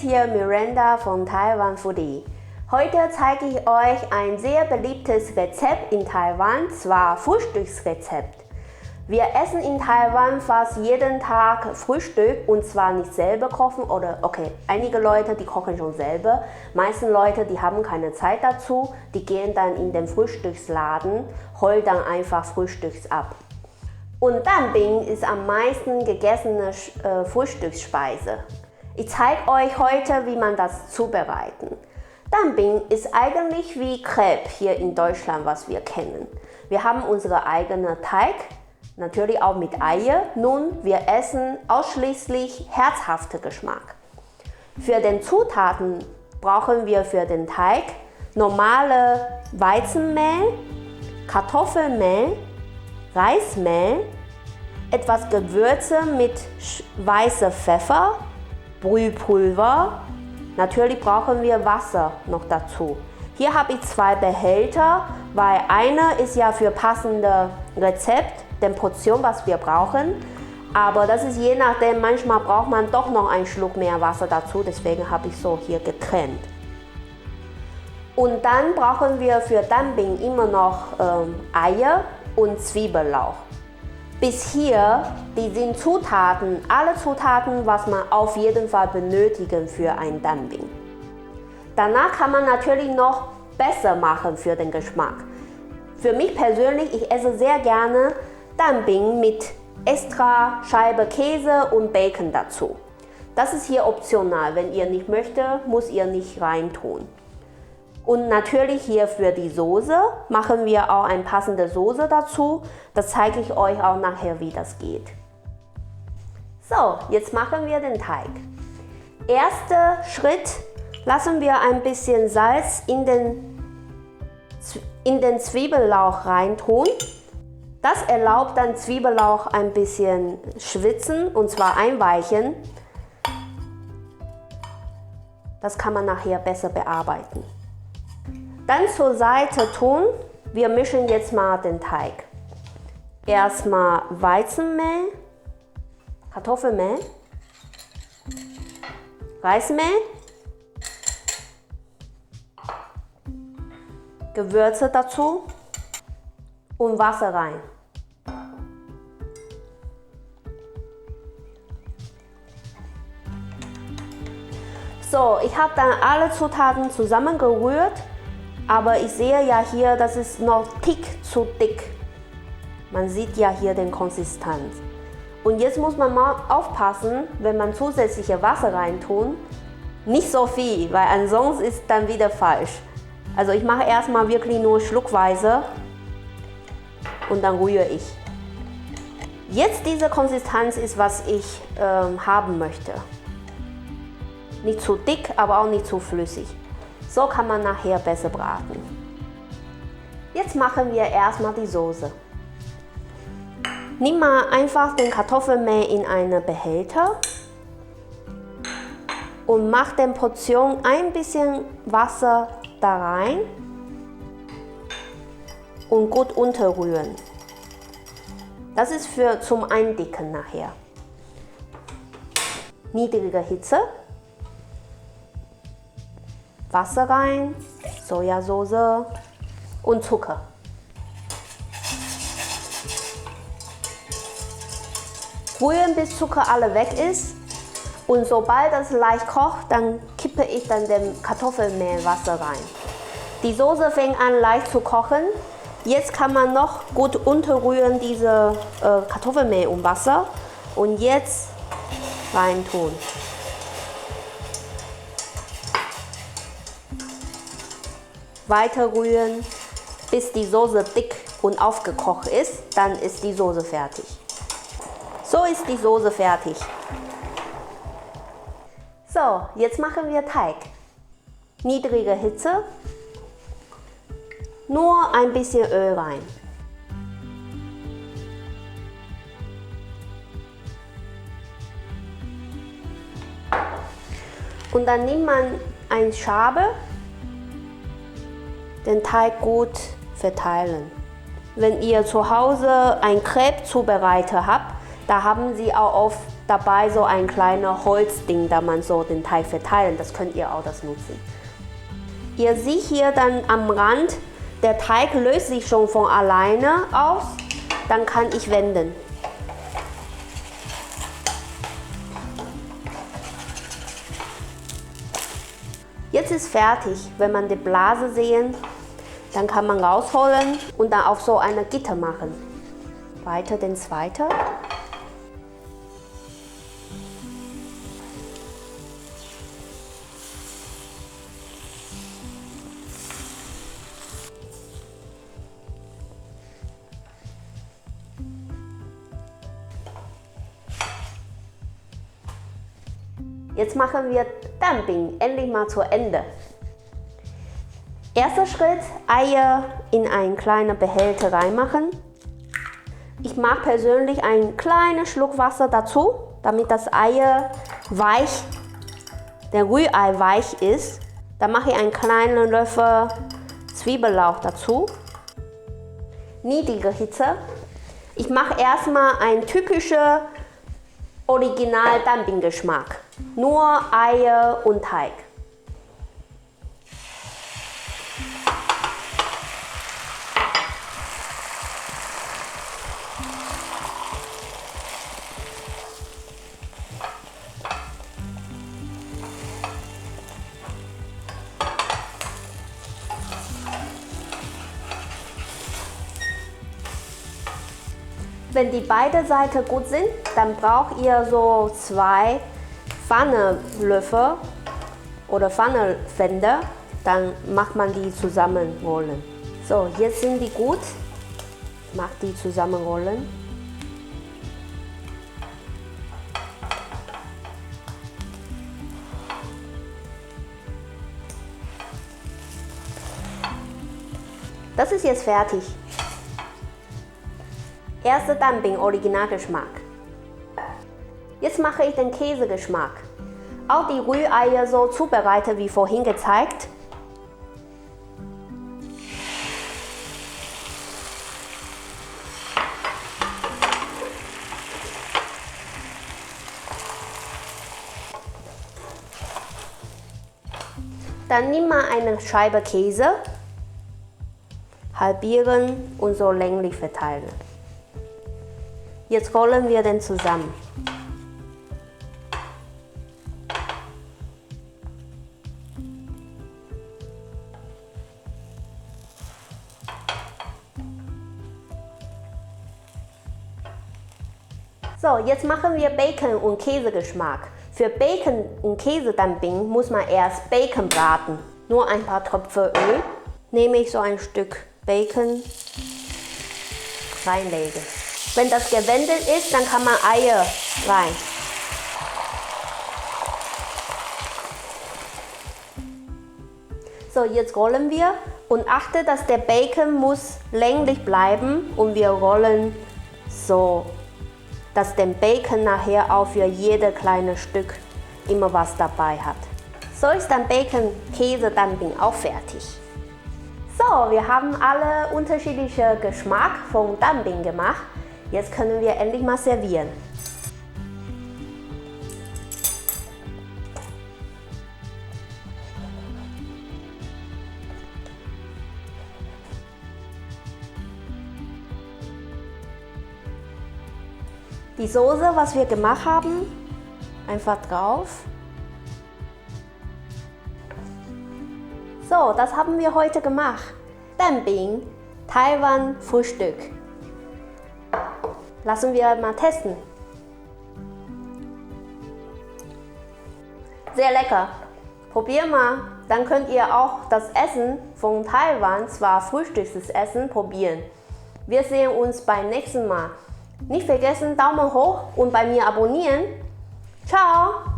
hier Miranda von Taiwan Foodie. Heute zeige ich euch ein sehr beliebtes Rezept in Taiwan, zwar Frühstücksrezept. Wir essen in Taiwan fast jeden Tag Frühstück und zwar nicht selber kochen oder einige Leute, die kochen schon selber. Meisten Leute, die haben keine Zeit dazu, die gehen dann in den Frühstücksladen, holen dann einfach Frühstücks ab. Und Danbing ist am meisten gegessene Frühstücksspeise. Ich zeige euch heute, wie man das zubereiten. Danbing ist eigentlich wie Crepe hier in Deutschland, was wir kennen. Wir haben unseren eigenen Teig, natürlich auch mit Eier. Nun, wir essen ausschließlich herzhaften Geschmack. Für den Zutaten brauchen wir für den Teig normale Weizenmehl, Kartoffelmehl, Reismehl, etwas Gewürze mit weißem Pfeffer, Brühpulver. Natürlich brauchen wir Wasser noch dazu. Hier habe ich 2 Behälter, weil einer ist ja für passende Rezept, den Portion, was wir brauchen. Aber das ist je nachdem, manchmal braucht man doch noch einen Schluck mehr Wasser dazu, deswegen habe ich so hier getrennt. Und dann brauchen wir für Danbing immer noch Eier und Zwiebellauch. Bis hier, die sind Zutaten, alle Zutaten, was man auf jeden Fall benötigen für ein Danbing. Danach kann man natürlich noch besser machen für den Geschmack. Für mich persönlich, ich esse sehr gerne Danbing mit extra Scheibe Käse und Bacon dazu. Das ist hier optional, wenn ihr nicht möchtet, muss ihr nicht reintun. Und natürlich hier für die Soße machen wir auch eine passende Soße dazu. Das zeige ich euch auch nachher, wie das geht. So, jetzt machen wir den Teig. Erster Schritt, lassen wir ein bisschen Salz in den Zwiebellauch reintun. Das erlaubt dann Zwiebellauch ein bisschen schwitzen und zwar einweichen. Das kann man nachher besser bearbeiten. Dann zur Seite tun, wir mischen jetzt mal den Teig. Erstmal Weizenmehl, Kartoffelmehl, Reismehl, Gewürze dazu und Wasser rein. So, ich habe dann alle Zutaten zusammengerührt. Aber ich sehe ja hier, das ist noch tick zu dick. Man sieht ja hier den Konsistenz. Und jetzt muss man mal aufpassen, wenn man zusätzliche Wasser reintun, nicht so viel, weil ansonsten ist dann wieder falsch. Also ich mache erstmal wirklich nur schluckweise und dann rühre ich. Jetzt diese Konsistenz ist, was ich haben möchte. Nicht zu dick, aber auch nicht zu flüssig. So kann man nachher besser braten. Jetzt machen wir erstmal die Soße. Nimm mal einfach den Kartoffelmehl in einen Behälter und mach den Portion ein bisschen Wasser da rein und gut unterrühren. Das ist zum Eindicken nachher. Niedrige Hitze. Wasser rein, Sojasauce und Zucker. Rühren bis Zucker alle weg ist und sobald das leicht kocht, dann kippe ich dann den Kartoffelmehlwasser rein. Die Soße fängt an leicht zu kochen. Jetzt kann man noch gut unterrühren diese Kartoffelmehl und Wasser und jetzt rein tun. Weiter rühren, bis die Soße dick und aufgekocht ist, dann ist die Soße fertig. So ist die Soße fertig. So, jetzt machen wir Teig. Niedrige Hitze, nur ein bisschen Öl rein. Und dann nimmt man eine Schabe, den Teig gut verteilen. Wenn ihr zu Hause ein Crepe zubereitet habt, da haben sie auch oft dabei so ein kleines Holzding, da man so den Teig verteilen. Das könnt ihr auch das nutzen. Ihr seht hier dann am Rand, der Teig löst sich schon von alleine aus. Dann kann ich wenden. Jetzt ist fertig. Wenn man die Blase sehen, dann kann man rausholen und dann auf so eine Gitter machen. Weiter den zweiten. Jetzt machen wir Dumpling endlich mal zu Ende. Erster Schritt, Eier in einen kleinen Behälter reinmachen. Ich mache persönlich einen kleinen Schluck Wasser dazu, damit das Ei weich, der Rührei weich ist. Dann mache ich einen kleinen Löffel Zwiebellauch dazu. Niedrige Hitze. Ich mache erstmal einen typischen Original Dumpling Geschmack. Nur Eier und Teig. Wenn die beiden Seiten gut sind, dann braucht ihr so 2 Pfannenlöffel oder Pfannenwände. Dann macht man die zusammenrollen. So, jetzt sind die gut. Macht die zusammenrollen. Das ist jetzt fertig. Erster Dumpling Originalgeschmack. Jetzt mache ich den Käsegeschmack. Auch die Rühreier so zubereitet wie vorhin gezeigt. Dann nimm mal eine Scheibe Käse, halbieren und so länglich verteilen. Jetzt rollen wir den zusammen. So, jetzt machen wir Bacon und Käsegeschmack. Für Bacon und Käse-Dumpling muss man erst Bacon braten. Nur ein paar Tropfen Öl. Nehme ich so ein Stück Bacon reinlegen. Wenn das gewendet ist, dann kann man Eier rein. So, jetzt rollen wir und achte, dass der Bacon muss länglich bleiben und wir rollen so, dass der Bacon nachher auch für jedes kleine Stück immer was dabei hat. So ist dann Bacon-Käse-Dumpling auch fertig. So, wir haben alle unterschiedliche Geschmack vom Dumpling gemacht. Jetzt können wir endlich mal servieren. Die Soße, was wir gemacht haben, einfach drauf. So, das haben wir heute gemacht. Dumpling, Taiwan Frühstück. Lassen wir mal testen. Sehr lecker. Probier mal, dann könnt ihr auch das Essen von Taiwan, zwar Frühstücksessen, probieren. Wir sehen uns beim nächsten Mal. Nicht vergessen, Daumen hoch und bei mir abonnieren. Ciao!